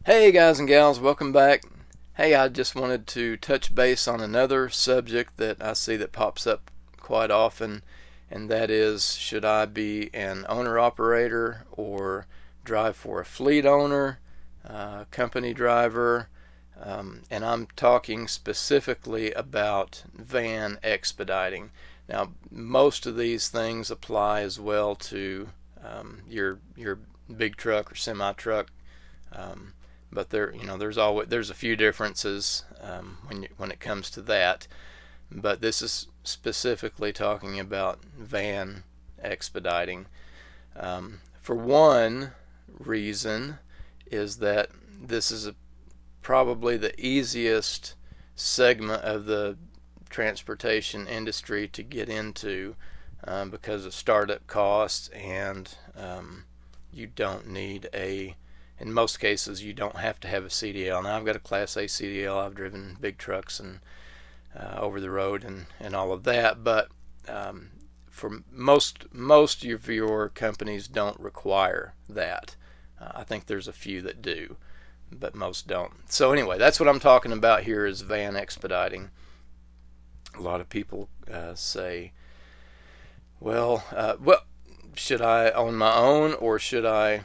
Hey guys and gals, welcome back. Hey, I just wanted to touch base on another subject that I see that pops up quite often, and that is, should I be an owner-operator or drive for a fleet owner, company driver, and I'm talking specifically about van expediting. Now, most of these things apply as well to your big truck or semi-truck. But there's a few differences when it comes to that. But this is specifically talking about van expediting. For one reason is that this is probably the easiest segment of the transportation industry to get into because of startup costs, and you don't need in most cases, you don't have to have a CDL. Now, I've got a Class A CDL. I've driven big trucks and over the road and all of that. But for most of your companies don't require that. I think there's a few that do, but most don't. So anyway, that's what I'm talking about here is van expediting. A lot of people say, well, should I own my own or should I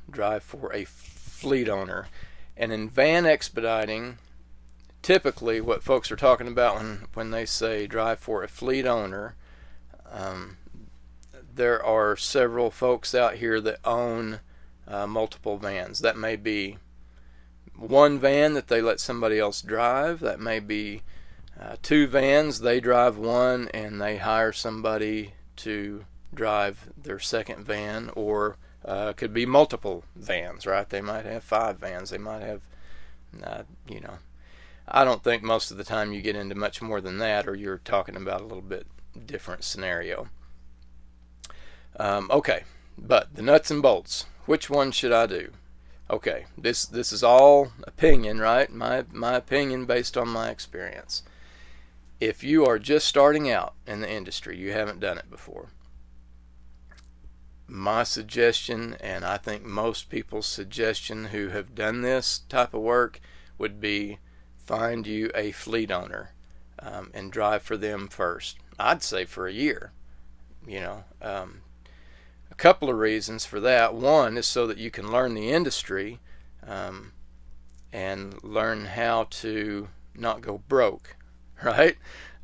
drive for a fleet owner? And in van expediting, typically what folks are talking about when they say drive for a fleet owner, there are several folks out here that own multiple vans. That may be one van that they let somebody else drive. That may be two vans, they drive one and they hire somebody to drive their second van, or could be multiple vans, right? They might have 5 vans. They might have, I don't think most of the time you get into much more than that, or you're talking about a little bit different scenario. Okay, but the nuts and bolts. Which one should I do? Okay, this is all opinion, right? My opinion based on my experience. If you are just starting out in the industry, you haven't done it before, my suggestion, and I think most people's suggestion who have done this type of work, would be find you a fleet owner and drive for them first. I'd say for a year. A couple of reasons for that. One is so that you can learn the industry and learn how to not go broke, right?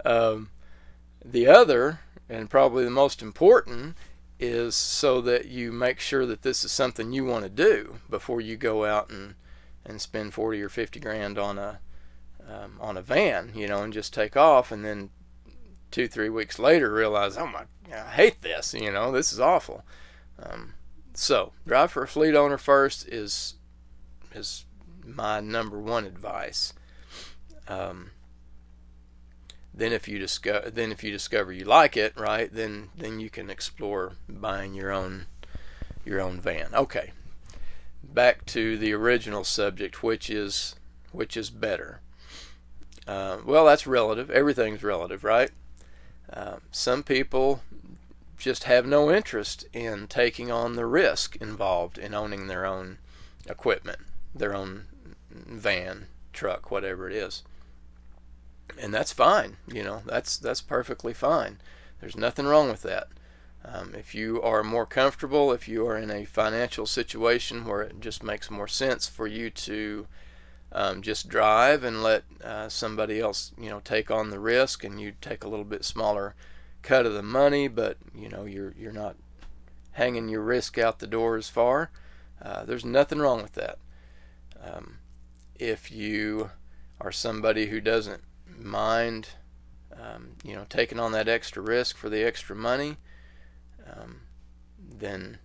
The other, and probably the most important, is so that you make sure that this is something you want to do before you go out and spend 40 or 50 grand on a van, and just take off, and then 2-3 weeks later realize, oh my, I hate this, this is awful. So drive for a fleet owner first is my number one advice. Then if you discover you like it, right, then you can explore buying your own van. Okay, back to the original subject, which is better. Well, that's relative. Everything's relative, right? Some people just have no interest in taking on the risk involved in owning their own equipment, their own van, truck, whatever it is. And that's fine, that's perfectly fine. There's nothing wrong with that. If you are more comfortable, if you are in a financial situation where it just makes more sense for you to just drive and let somebody else, take on the risk, and you take a little bit smaller cut of the money, but you're not hanging your risk out the door as far. There's nothing wrong with that. If you are somebody who doesn't mind taking on that extra risk for the extra money, then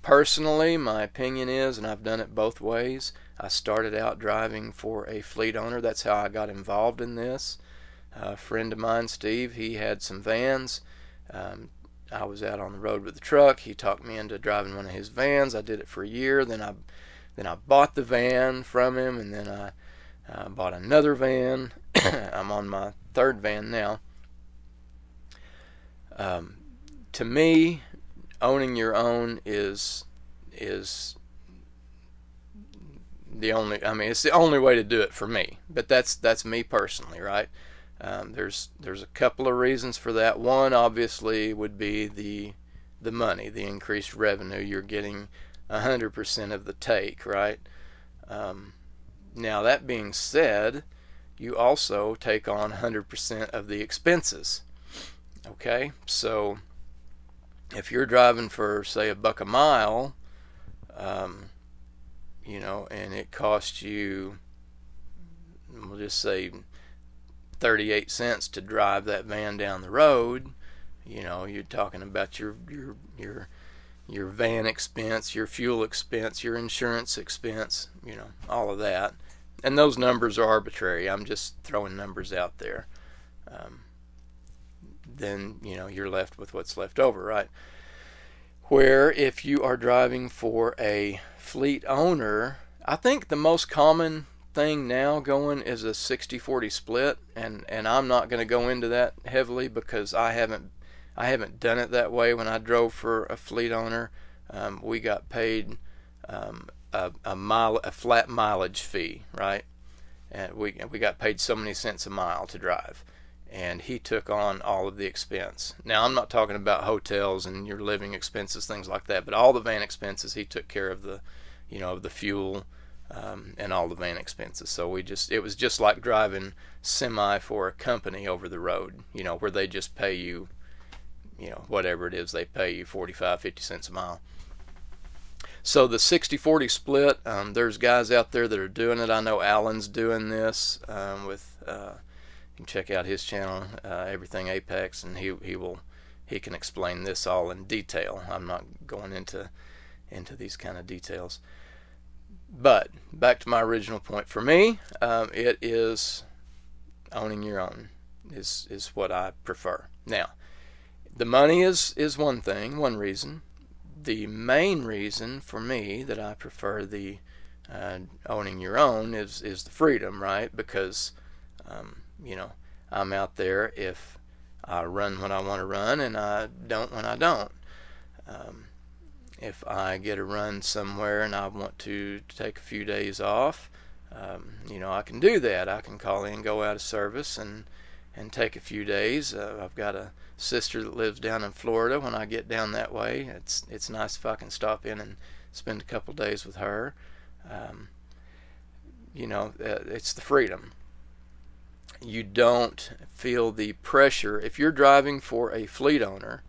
personally my opinion is, and I've done it both ways, I started out driving for a fleet owner. That's how I got involved in this. A friend of mine, Steve, he had some vans. I was out on the road with the truck. He talked me into driving one of his vans. I did it for a year. Then Then I bought the van from him, and then I bought another van. I'm on my third van now. To me, owning your own is the only, I mean, it's the only way to do it for me. But that's me personally, right? There's a couple of reasons for that. One, obviously, would be the money, the increased revenue. You're getting 100% of the take, right? Now, that being said, you also take on 100% of the expenses. Okay, so if you're driving for, say, $1 a mile, and it costs you, we'll just say 38 cents to drive that van down the road, you're talking about your van expense, your fuel expense, your insurance expense, all of that. And those numbers are arbitrary. I'm just throwing numbers out there. Then, you're left with what's left over, right? Where if you are driving for a fleet owner, I think the most common thing now going is a 60-40 split, and I'm not going to go into that heavily because I haven't done it that way. When I drove for a fleet owner, we got paid a flat mileage fee, right? And we got paid so many cents a mile to drive, and he took on all of the expense. Now, I'm not talking about hotels and your living expenses, things like that, but all the van expenses, he took care of the fuel and all the van expenses. So it was just like driving semi for a company over the road, where they just pay you, whatever it is, they pay you 45, 50 cents a mile. So the 60-40 split, there's guys out there that are doing it. I know Alan's doing this with, you can check out his channel, Everything Apex, and he can explain this all in detail. I'm not going into these kind of details. But back to my original point. For me, it is owning your own is what I prefer. Now, the money is one thing, one reason. The main reason for me that I prefer the owning your own is the freedom, right? Because I'm out there if I run when I want to run, and I don't when I don't. If I get a run somewhere and I want to take a few days off, I can do that. I can call in, go out of service, and take a few days. I've got a sister that lives down in Florida. When I get down that way, it's nice if I can stop in and spend a couple days with her. It's the freedom. You don't feel the pressure. If you're driving for a fleet owner,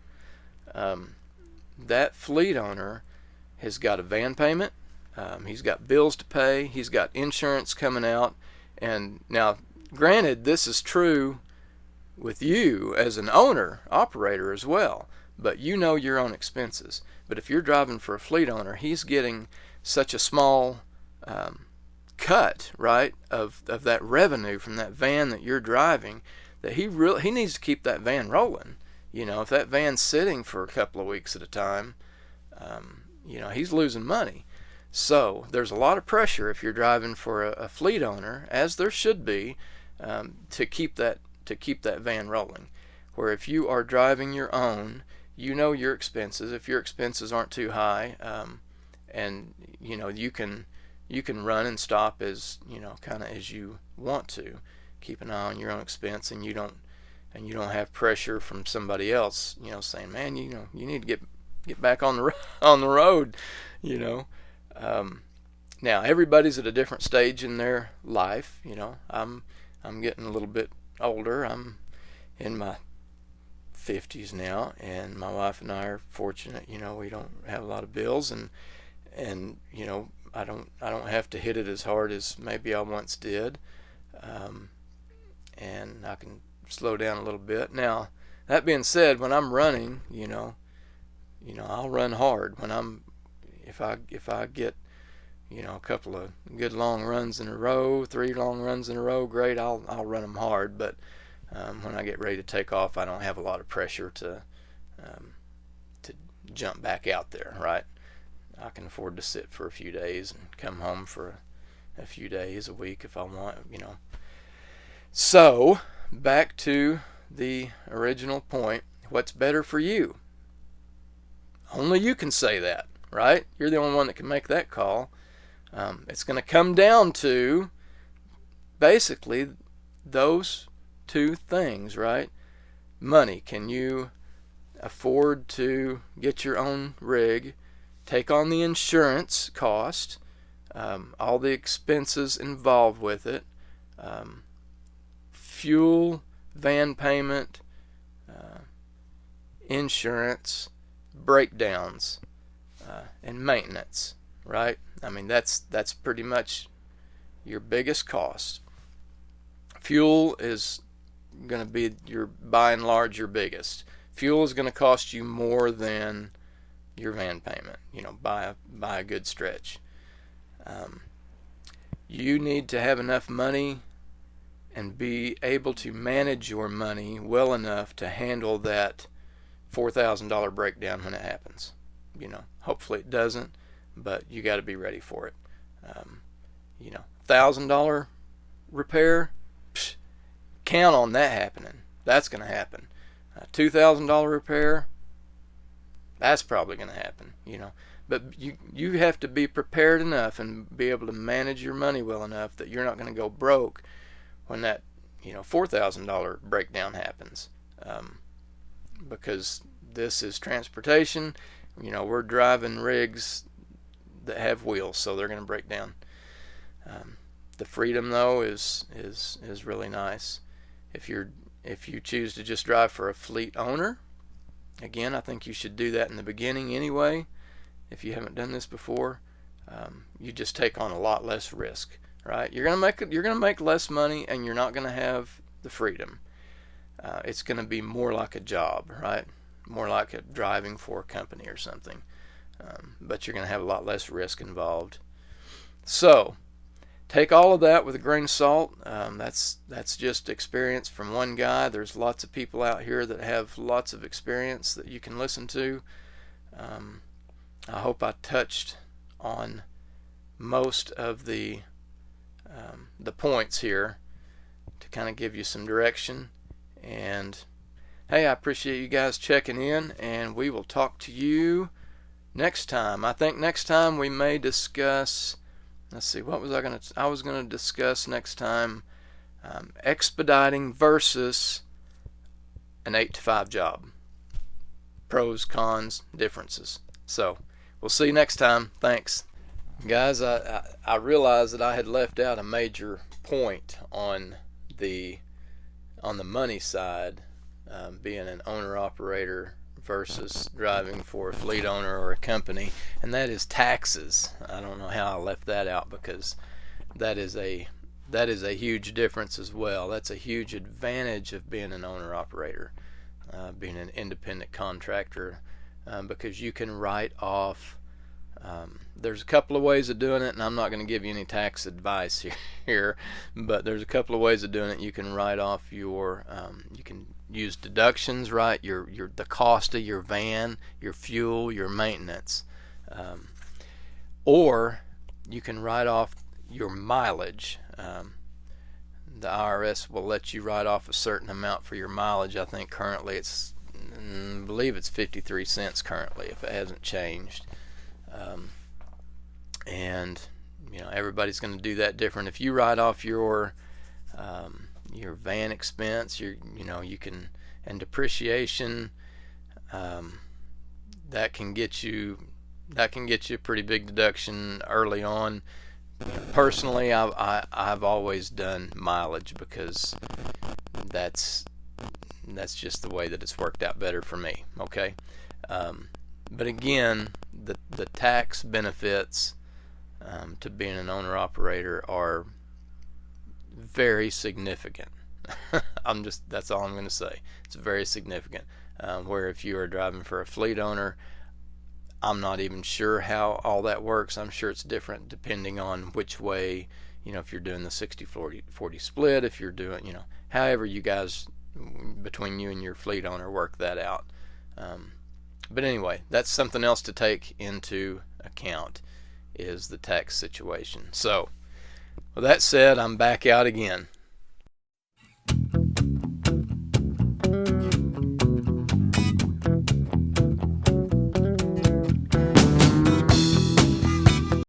that fleet owner has got a van payment, he's got bills to pay, he's got insurance coming out. And now, granted, this is true with you as an owner, operator as well, but your own expenses. But if you're driving for a fleet owner, he's getting such a small cut, right, of that revenue from that van that you're driving, that he needs to keep that van rolling. If that van's sitting for a couple of weeks at a time, he's losing money. So there's a lot of pressure if you're driving for a fleet owner, as there should be, to keep that van rolling. Where if you are driving your own, your expenses. If your expenses aren't too high, and you can run and stop as kind of as you want to. Keep an eye on your own expense, and you don't have pressure from somebody else, saying, man, you need to get back on the road, Now, everybody's at a different stage in their life, I'm getting a little bit older. I'm in my 50s now, and my wife and I are fortunate, we don't have a lot of bills, and I don't have to hit it as hard as maybe I once did, and I can slow down a little bit. Now, that being said, when I'm running, I'll run hard. If I get a couple of good long runs in a row, 3 long runs in a row, great, I'll run them hard. But when I get ready to take off, I don't have a lot of pressure to jump back out there, right? I can afford to sit for a few days and come home for a few days a week if I want. So, back to the original point. What's better for you? Only you can say that, right? You're the only one that can make that call. It's going to come down to basically those two things, right? Money. Can you afford to get your own rig, take on the insurance cost, all the expenses involved with it, fuel, van payment, insurance, breakdowns, and maintenance, right? I mean, that's pretty much your biggest cost. Fuel is going to be by and large your biggest. Fuel is going to cost you more than your van payment, by a good stretch. You need to have enough money and be able to manage your money well enough to handle that $4,000 breakdown when it happens. Hopefully it doesn't, but you got to be ready for it. $1,000 repair, count on that happening. That's going to happen. $2,000 repair, that's probably going to happen. But you have to be prepared enough and be able to manage your money well enough that you're not going to go broke when that $4,000 breakdown happens. Because this is transportation. We're driving rigs that have wheels, so they're going to break down. The freedom, though, is really nice. If you choose to just drive for a fleet owner, again, I think you should do that in the beginning anyway. If you haven't done this before, you just take on a lot less risk, right? You're gonna make less money, and you're not gonna have the freedom. It's gonna be more like a job, right? More like driving for a company or something. But you're gonna have a lot less risk involved. So, take all of that with a grain of salt. That's just experience from one guy. There's lots of people out here that have lots of experience that you can listen to. I hope I touched on most of the points here to kind of give you some direction. And hey, I appreciate you guys checking in, and we will talk to you next time. I think next time we may discuss, let's see, what was I was going to discuss next time, expediting versus an 8-to-5 job. Pros, cons, differences. So, we'll see you next time. Thanks. Guys, I realized that I had left out a major point on the money side, being an owner-operator versus driving for a fleet owner or a company, and that is taxes. I don't know how I left that out, because that is a huge difference as well. That's a huge advantage of being an owner-operator, being an independent contractor, because you can write off. There's a couple of ways of doing it, and I'm not going to give you any tax advice here, but there's a couple of ways of doing it. You can write off you can use deductions, right? The cost of your van, your fuel, your maintenance, or you can write off your mileage. The IRS will let you write off a certain amount for your mileage. I think currently I believe it's 53 cents currently, if it hasn't changed. And everybody's going to do that different. If you write off your van expense, you can, and depreciation, that can get you a pretty big deduction early on. Personally, I've always done mileage, because that's just the way that it's worked out better for me. Okay, but again, the tax benefits to being an owner-operator are very significant. That's all I'm going to say. It's very significant. Where if you are driving for a fleet owner, I'm not even sure how all that works. I'm sure it's different depending on which way, if you're doing the 60-40 split, if you're doing, however you guys, between you and your fleet owner, work that out. But anyway, that's something else to take into account is the tax situation. So with that said, I'm back out again.